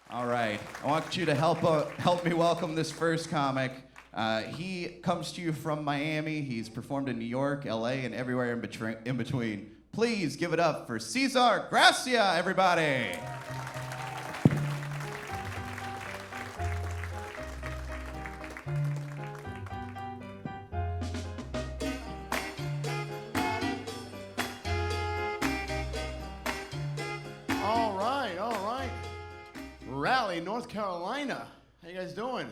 All right. I want you to help me welcome this first comic. He comes to you from Miami. He's performed in New York, LA, and everywhere in between. Please give it up for Cesar Gracia, everybody. All right. Raleigh, North Carolina. How you guys doing?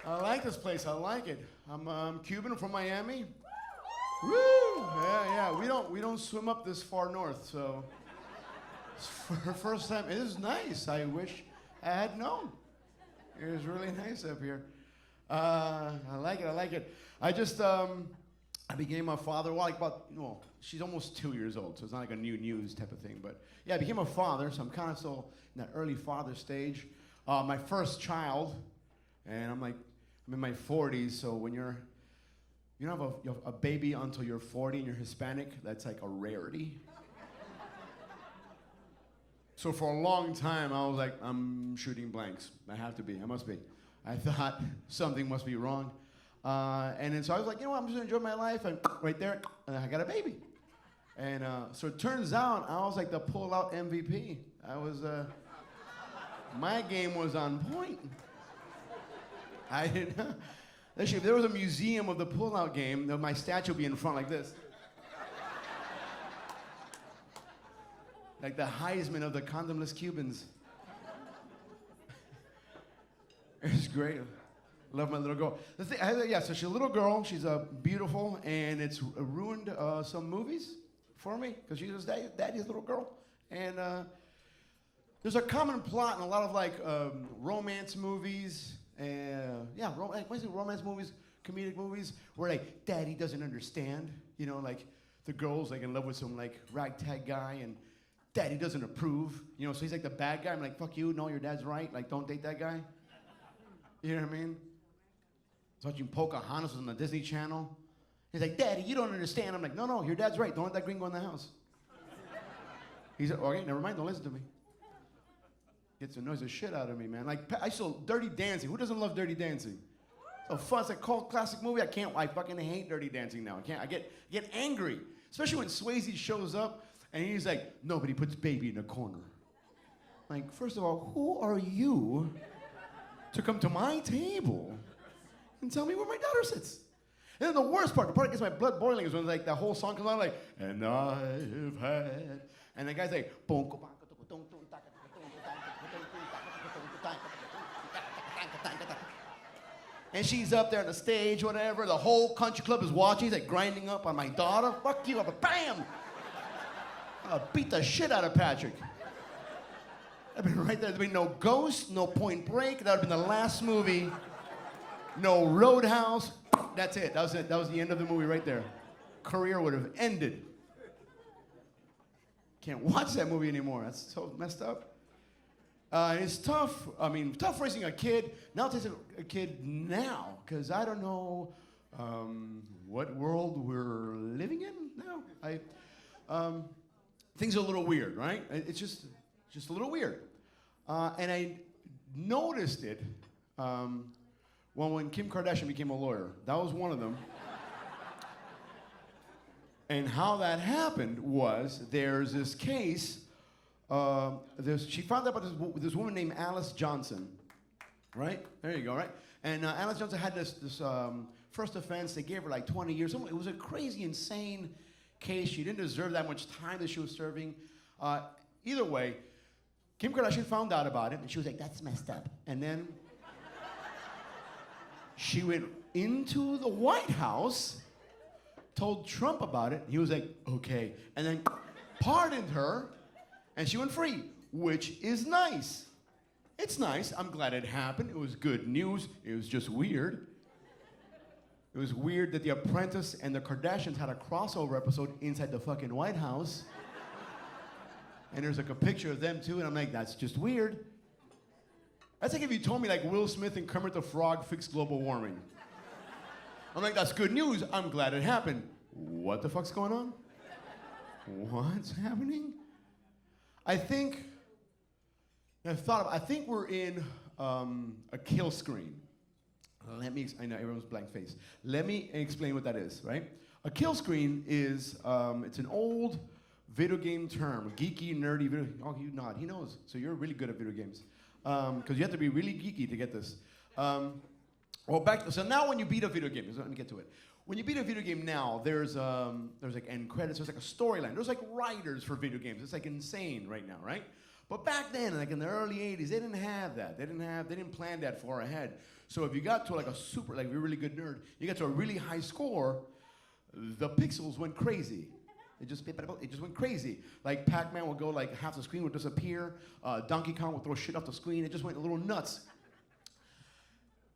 I like this place. I like it. I'm Cuban from Miami. Woo! Yeah. We don't swim up this far north, so it's for first time. It is nice. I wish I had known. It was really nice up here. I like it. I just I became a father. Well, she's almost 2 years old, so it's not like a new news type of thing. But yeah, I became a father, so I'm kind of still in that early father stage. My first child, and I'm in my 40s. So when you don't have a baby until you're 40 and you're Hispanic, that's like a rarity. So for a long time, I was like, I'm shooting blanks. I have to be. I must be. I thought something must be wrong. And then so I was like, you know what, I'm just gonna enjoy my life, and right there, I got a baby. And so it turns out I was like the pull-out MVP. My game was on point. I didn't know. Actually, if there was a museum of the pull-out game, my statue would be in front like this. Like the Heisman of the condomless Cubans. It was great. Love my little girl. So she's a little girl. She's beautiful, and it's ruined some movies for me because she's daddy's little girl. And there's a common plot in a lot of romance movies. Romance movies, comedic movies, where like daddy doesn't understand. You know, like the girl's like in love with some like ragtag guy, and daddy doesn't approve. You know, so he's like the bad guy. I'm like, fuck you. No, your dad's right. Like, don't date that guy. You know what I mean? I was watching Pocahontas on the Disney Channel. He's like, Daddy, you don't understand. I'm like, no, your dad's right. Don't let that gringo in the house. He's like, okay, never mind. Don't listen to me. Gets annoys the shit out of me, man. Like, I saw Dirty Dancing. Who doesn't love Dirty Dancing? It's a fun, it's a cult classic movie. I fucking hate Dirty Dancing now. I get angry. Especially when Swayze shows up and he's like, nobody puts baby in a corner. Like, first of all, who are you to come to my table and tell me where my daughter sits? And then the worst part, the part that gets my blood boiling, is when like the whole song comes on, like, and I've had, and the guy's like, and she's up there on the stage, whatever, the whole country club is watching, he's like grinding up on my daughter, fuck you, bam! I'll beat the shit out of Patrick. I've been right there. There'd been no Ghost, no Point Break. That would have been the last movie. No Roadhouse. That's it. That was the end of the movie right there. Career would have ended. Can't watch that movie anymore. That's so messed up. And it's tough. I mean, tough raising a kid. Now raising a kid now, because I don't know what world we're living in now. Things are a little weird, right? It's just a little weird. And I noticed it when Kim Kardashian became a lawyer. That was one of them. And how that happened was there's this case. She found out about this woman named Alice Johnson. Right? There you go, right? And Alice Johnson had this first offense. They gave her like 20 years. It was a crazy, insane case. She didn't deserve that much time that she was serving. Either way, Kim Kardashian found out about it, and she was like, that's messed up. And then she went into the White House, told Trump about it. He was like, okay. And then pardoned her, and she went free, which is nice. It's nice. I'm glad it happened. It was good news. It was just weird. It was weird that The Apprentice and the Kardashians had a crossover episode inside the fucking White House. And there's like a picture of them too, and I'm like, that's just weird. That's like if you told me like Will Smith and Kermit the Frog fixed global warming. I'm like, that's good news. I'm glad it happened. What the fuck's going on? What's happening? I think I think we're in a kill screen. I know everyone's blank face. Let me explain what that is, right? A kill screen is, it's an old video game term, geeky, nerdy video. Oh, you nod, he knows. So you're really good at video games. Because you have to be really geeky to get this. So now when you beat a video game, let me get to it. When you beat a video game now, there's like end credits, there's like a storyline. There's like writers for video games. It's like insane right now, right? But back then, like in the early 80s, they didn't have that. They didn't plan that far ahead. So if you got to like a super, like you're a really good nerd, you got to a really high score, the pixels went crazy. It just went crazy. Like Pac-Man would go like half the screen would disappear. Donkey Kong would throw shit off the screen. It just went a little nuts.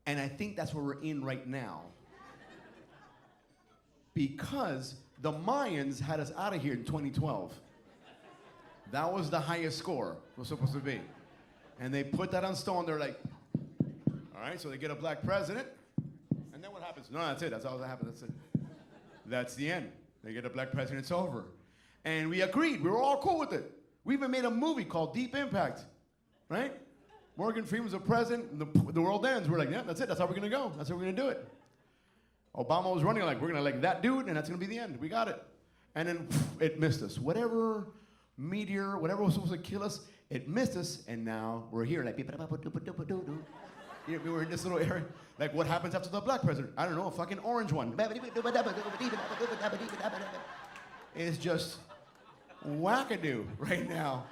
And I think that's where we're in right now. Because the Mayans had us out of here in 2012. That was the highest score it was supposed to be. And they put that on stone. They're like, all right, so they get a black president. And then what happens? No, that's it. That's all that happens. That's it. That's the end. They get a black president. It's over. And we agreed. We were all cool with it. We even made a movie called Deep Impact, right? Morgan Freeman's the president. And the world ends. We're like, yeah, that's it. That's how we're going to go. That's how we're going to do it. Obama was running like, we're going to like that dude, and that's going to be the end. We got it. And then it missed us. Whatever meteor, whatever was supposed to kill us, it missed us, and now we're here. Like, we were in this little area. Like, what happens after the black president? I don't know, a fucking orange one. It's just wackadoo right now.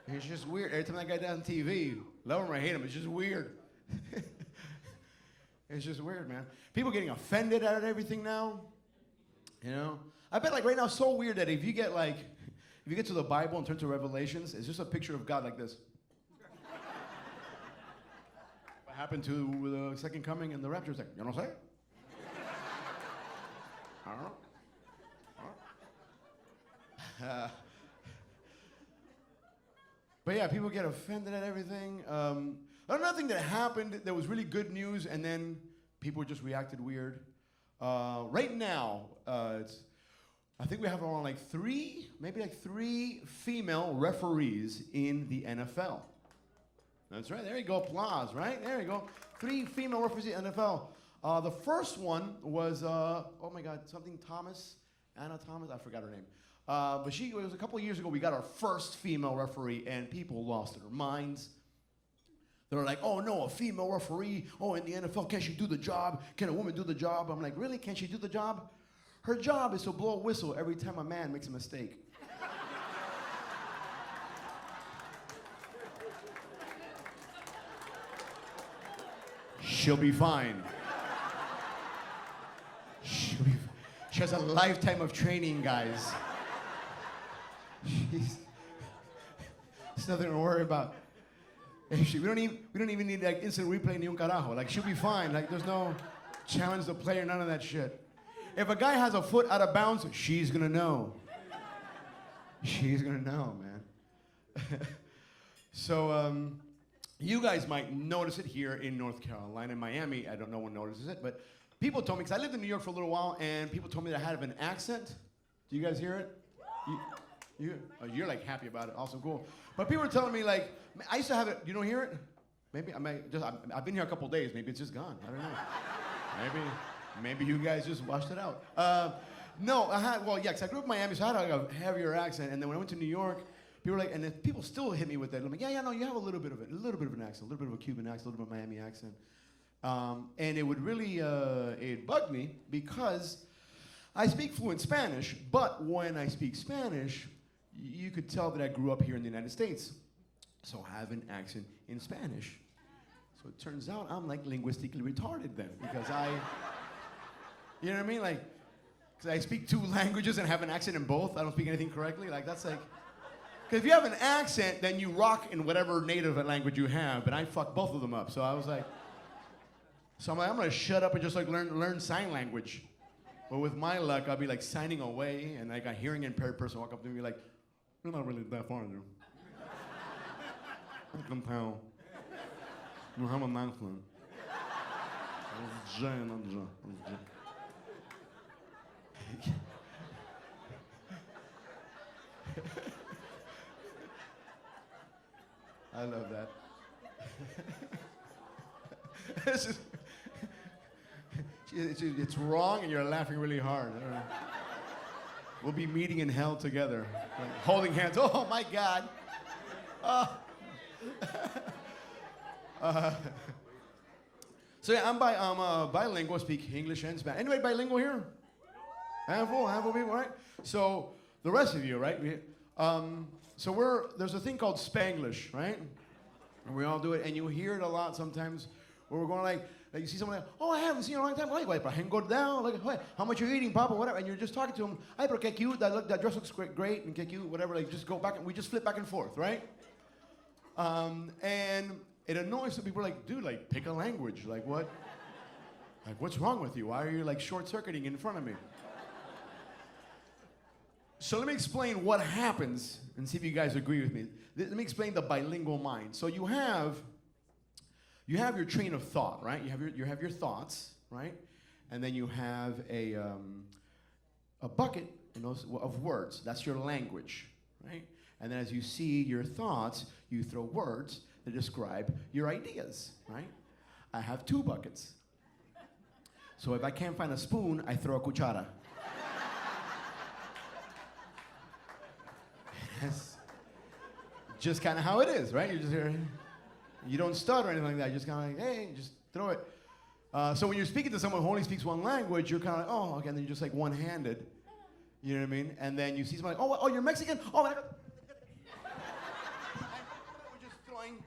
It's just weird. Every time that guy does on TV, love him or hate him, it's just weird. It's just weird, man. People getting offended at everything now. You know? I bet like right now it's so weird that if you get to the Bible and turn to Revelations, it's just a picture of God like this. What happened to the second coming and the rapture? It's like, you know what I'm saying? I don't know. But yeah, people get offended at everything. Another thing that happened that was really good news, and then people just reacted weird. Right now, I think we have around like three female referees in the NFL. That's right. There you go. Applause. Right there you go. 3 female referees in the NFL. The first one was oh my God, something Thomas, Anna Thomas. I forgot her name. But it was a couple of years ago. We got our first female referee, and people lost their minds. They were like, oh no, a female referee. Oh, in the NFL, can't she do the job? Can a woman do the job? I'm like, really? Can't she do the job? Her job is to blow a whistle every time a man makes a mistake. She'll be fine. She has a lifetime of training, guys. It's nothing to worry about. We don't even need like instant replay ni un carajo. Like she'll be fine. Like there's no challenge the player, none of that shit. If a guy has a foot out of bounds, she's gonna know. She's gonna know, man. So you guys might notice it here in North Carolina, in Miami. I don't know one notices it, but people told me, because I lived in New York for a little while, and people told me that I had an accent. Do you guys hear it? You're like happy about it. Awesome, cool. But people were telling me like, I used to have it. You don't hear it? Maybe I've been here a couple days. Maybe it's just gone. I don't know. Maybe you guys just washed it out. No, because I grew up in Miami, so I had like a heavier accent. And then when I went to New York, people were like, and then people still hit me with that. I'm like, no, you have a little bit of it, a little bit of an accent, a little bit of a Cuban accent, a little bit of a Miami accent. And it would really, it bugged me because I speak fluent Spanish, but when I speak Spanish, you could tell that I grew up here in the United States. So I have an accent in Spanish. So it turns out I'm like linguistically retarded then, because you know what I mean? Like, because I speak 2 languages and have an accent in both. I don't speak anything correctly. Like, that's like, because if you have an accent, then you rock in whatever native language you have, but I fucked both of them up. So I was like, I'm gonna shut up and just like learn sign language. But with my luck, I'll be like signing away, and like a hearing impaired person walk up to me like, you're not really that far, dude. I can tell. You have an accent. I love that. It's just, it's wrong and you're laughing really hard. I don't know. We'll be meeting in hell together, like, holding hands. Oh my God. So yeah, I'm bilingual, speak English and Spanish. Anybody bilingual here? Handful people, right? So the rest of you, right? There's a thing called Spanglish, right? And we all do it, and you hear it a lot sometimes where we're going like you see someone like, oh, I haven't seen you in a long time. Like, para engordar, like, how much you eating, Papa, whatever. And you're just talking to them, ay, pero que cute, that dress looks great, and que cute, whatever. Like, just go back, and we just flip back and forth, right? And it annoys some people, like, dude, like, pick a language. Like, what? Like, what's wrong with you? Why are you, like, short-circuiting in front of me? So let me explain what happens and see if you guys agree with me. Let me explain the bilingual mind. So you have your train of thought, right? You have your thoughts, right? And then you have a bucket of words. That's your language, right? And then as you see your thoughts, you throw words that describe your ideas, right? I have 2 buckets. So if I can't find a spoon, I throw a cuchara. That's just kind of how it is, right? You don't stutter or anything like that. You're just kind of like, hey, just throw it. So when you're speaking to someone who only speaks one language, you're kind of like, oh, okay, and then you're just like one-handed. You know what I mean? And then you see someone like, oh, you're Mexican? Oh, my God. We're just throwing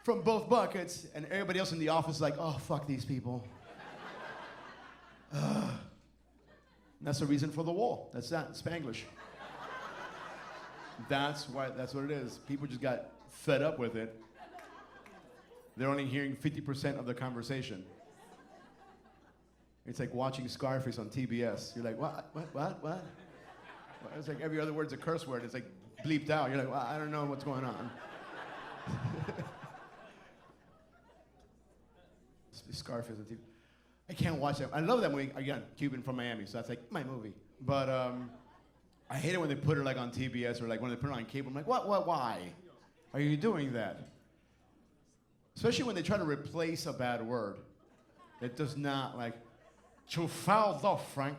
from both buckets, and everybody else in the office is like, oh, fuck these people. And that's the reason for the wall. That's that, Spanglish. That's what it is. People just got fed up with it. They're only hearing 50% of the conversation. It's like watching Scarface on TBS. You're like, what? It's like every other word's a curse word. It's like bleeped out. You're like, well, I don't know what's going on. Scarface on TV. I can't watch that. I love that movie. Again, Cuban from Miami, so that's like my movie. But I hate it when they put it like on TBS or like when they put it on cable. I'm like, why are you doing that? Especially when they try to replace a bad word. It does not, like, you fouled off, Frank.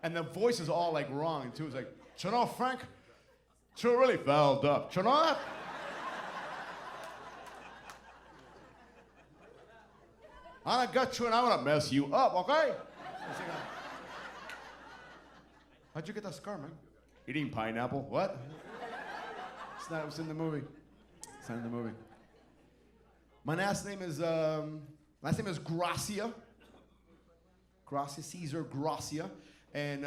And the voice is all like wrong too. It's like, you know, Frank, you really fouled up. You know that? I got you and I'm gonna mess you up, okay? How'd you get that scar, man? Eating pineapple? What? It's not. It was in the movie. It's not in the movie. My last name is Gracia. Gracia, Cesar Gracia. And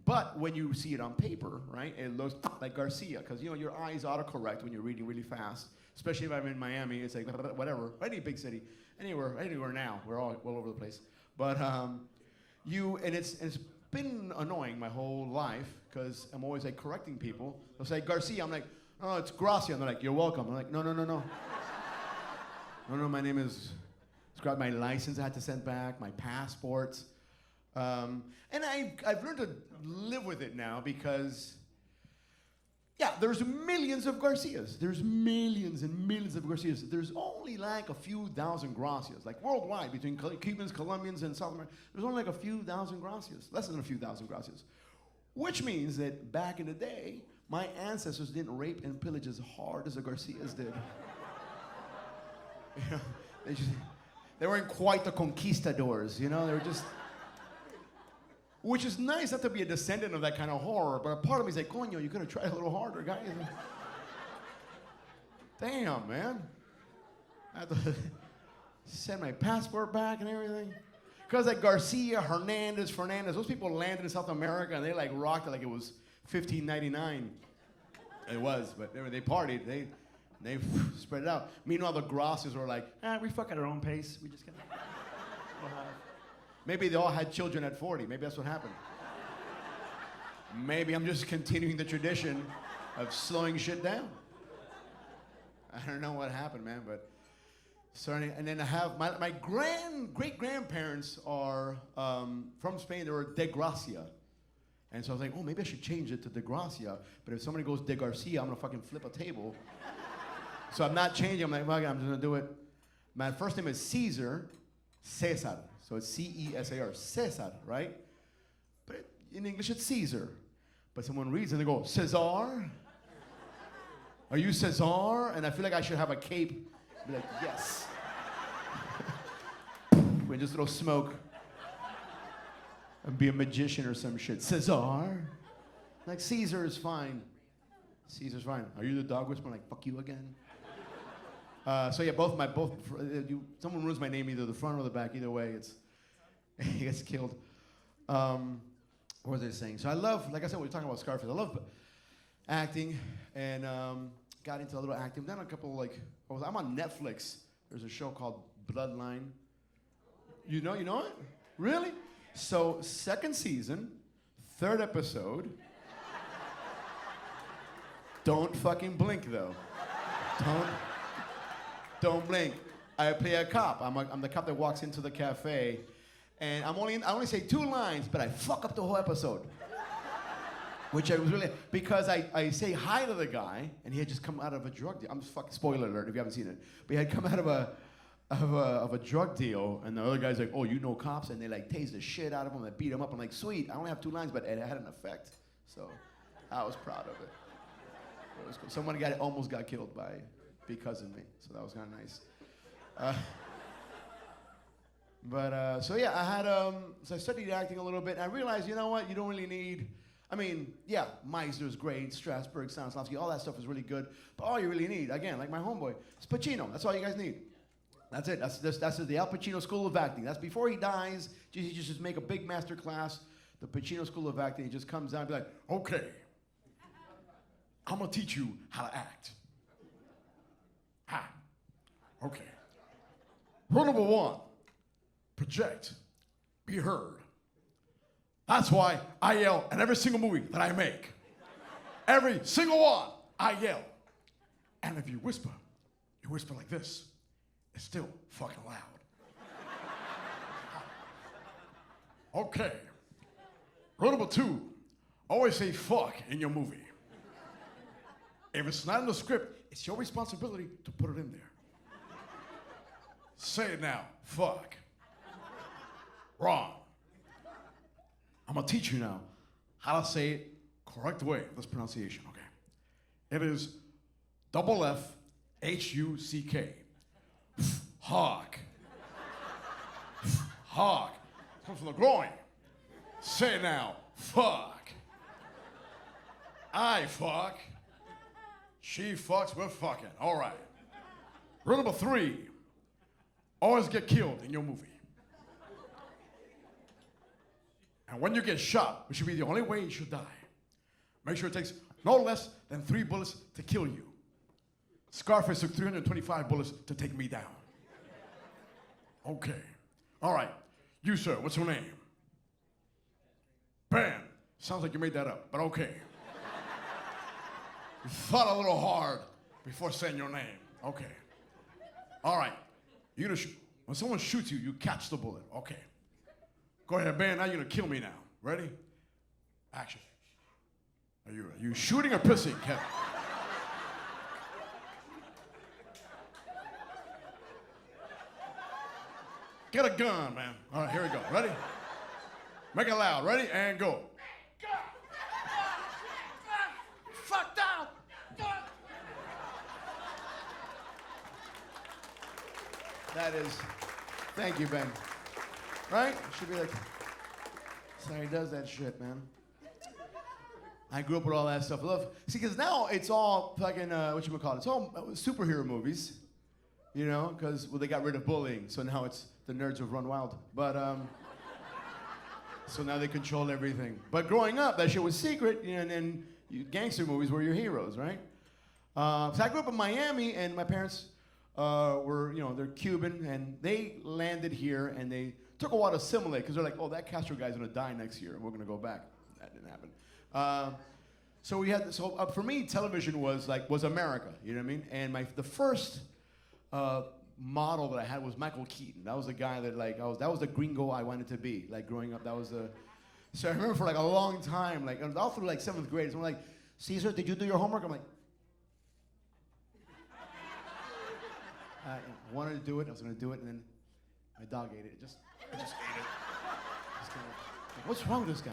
but when you see it on paper, right, it looks like Garcia, because you know your eyes autocorrect when you're reading really fast. Especially if I'm in Miami, it's like whatever. Any big city, anywhere now. We're all over the place. But it's been annoying my whole life because I'm always like correcting people. They'll say Garcia, I'm like, oh, it's Gracia. And they're like, you're welcome. I'm like, no. No, my name is. Got my license I had to send back, my passports. And I've learned to live with it now because, yeah, there's millions of Garcias. There's millions and millions of Garcias. There's only like a few thousand Gracias. Like worldwide, between Cubans, Colombians, and South America, there's only like a few thousand Gracias. Less than a few thousand Gracias. Which means that back in the day, my ancestors didn't rape and pillage as hard as the Garcias did. You know, they weren't quite the conquistadors, you know? They were just... Which is nice not to be a descendant of that kind of horror, but a part of me is like, coño, you could have tried a little harder, guys. Damn, man. I had to send my passport back and everything. Because like Garcia, Hernandez, Fernandez, those people landed in South America and they like rocked it like it was 1599. It was, but they partied. They spread it out. Meanwhile, the Gracias were like, we fuck at our own pace. We just kind of... Maybe they all had children at 40. Maybe that's what happened. Maybe I'm just continuing the tradition of slowing shit down. I don't know what happened, man, but starting. And then I have my great grandparents are from Spain. They were de Gracia, And so I was like, oh, maybe I should change it to De Gracia. But if somebody goes De Garcia, I'm gonna fucking flip a table. So I'm not changing. I'm like, fuck it, I'm just gonna do it. My first name is Cesar. So it's C-E-S-A-R. Cesar, right? But in English, it's Caesar. But someone reads and they go, Cesar? Are you Cesar? And I feel like I should have a cape. Be like, yes. We just throw smoke. And be a magician or some shit. Cesar? Like, Caesar is fine. Caesar's fine. Are you the dog whisperer? Like, fuck you again? So yeah, someone ruins my name, either the front or the back. Either way, he gets killed. What was I saying? So I love, like I said, we were talking about Scarface. I love acting, and got into a little acting. Then a couple I'm on Netflix. There's a show called Bloodline. You know it? Really? So second season, third episode. Don't fucking blink though. Don't blink. I play a cop. I'm the cop that walks into the cafe, and I only say 2 lines, but I fuck up the whole episode. Which I was really, because I say hi to the guy, and he had just come out of a drug deal. I'm just fucking, spoiler alert if you haven't seen it. But he had come out of a drug deal, and the other guy's like, oh, you know cops? And they like tase the shit out of him, and beat him up. I'm like, sweet, I only have 2 lines, but it had an effect. So I was proud of it. It was cool. Someone almost got killed because of me, so that was kind of nice. So yeah, so I studied acting a little bit, and I realized, you know what, you don't really need, yeah, Meisner's great, Strasberg, Stanislavski, all that stuff is really good, but all you really need, again, like my homeboy, is Pacino. That's all you guys need. That's it. That's the Al Pacino School of Acting. That's before he dies. He just make a big master class, the Pacino School of Acting. He just comes out and be like, okay, I'm gonna teach you how to act. Okay. Rule number 1, project, be heard. That's why I yell in every single movie that I make. Every single one, I yell. And if you whisper like this, it's still fucking loud. Okay. Rule number 2, always say fuck in your movie. If it's not in the script, it's your responsibility to put it in there. Say it now, fuck. Wrong. I'm gonna teach you now how to say it correct way, this pronunciation, okay? It is double F H-U-C-K. Hawk. Hawk. It comes from the groin. Say it now, fuck. I fuck. She fucks, we're fucking. All right. Rule number 3, always get killed in your movie. And when you get shot, which should be the only way you should die, make sure it takes no less than 3 bullets to kill you. Scarface took 325 bullets to take me down. Okay. All right. You, sir, what's your name? Ben. Sounds like you made that up, but okay. You thought a little hard before saying your name. Okay. All right. You're gonna when someone shoots you, you catch the bullet. Okay. Go ahead, Ben. Now you're gonna kill me now. Ready? Action. Are you shooting or pissing, Kevin? Get a gun, man. All right, here we go. Ready? Make it loud. Ready? And go. Fuck down. That is, thank you, Ben. Right? Should be like, sorry, he does that shit, man. I grew up with all that stuff. See, because now it's all fucking, whatchamacallit, it's all superhero movies, you know, because, well, they got rid of bullying, so now it's the nerds have run wild. But, so now they control everything. But growing up, that shit was secret, you know, and then gangster movies were your heroes, right? So I grew up in Miami, and my parents were, you know, they're Cuban, and they landed here, and they took a while to assimilate, because they're like, oh, that Castro guy's gonna die next year, and we're gonna go back. That didn't happen. So we had, for me, television was America, you know what I mean? And the first model that I had was Michael Keaton. That was the guy that that was the gringo I wanted to be, like growing up. That was the, So I remember for like a long time, like all through like 7th grade, someone like, Cesar, did you do your homework? I'm like, I wanted to do it. I was gonna do it, and then my dog ate it. I just ate it. Just kinda, like, what's wrong with this guy?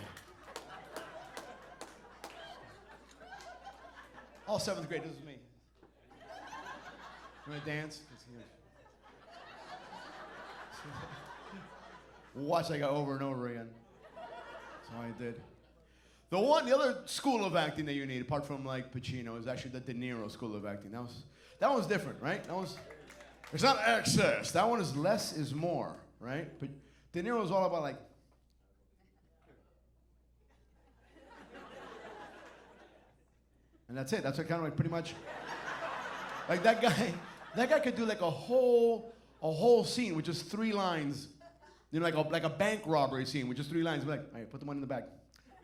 All 7th grade. This is me. You wanna dance? Watch like over and over again. That's how I did. The other school of acting that you need, apart from like Pacino, is actually the De Niro school of acting. That one's different, right? It's not excess. That one is less is more, right? But De Niro is all about like. And that's it. That's what kind of like pretty much. Like that guy could do like a whole scene with just 3 lines. You know, like a bank robbery scene with just 3 lines. Be like, all right, put the money in the bag.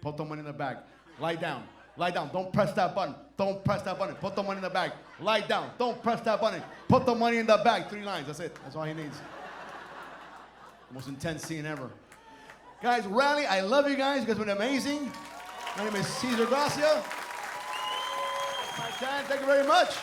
Put the money in the bag. Lie down. Lie down. Don't press that button. Don't press that button. Put the money in the bag. Lie down. Don't press that button. Put the money in the bag. 3 lines. That's it. That's all he needs. The most intense scene ever. Guys, rally. I love you guys. You guys have been amazing. My name is Cesar Gracia. Thank you very much.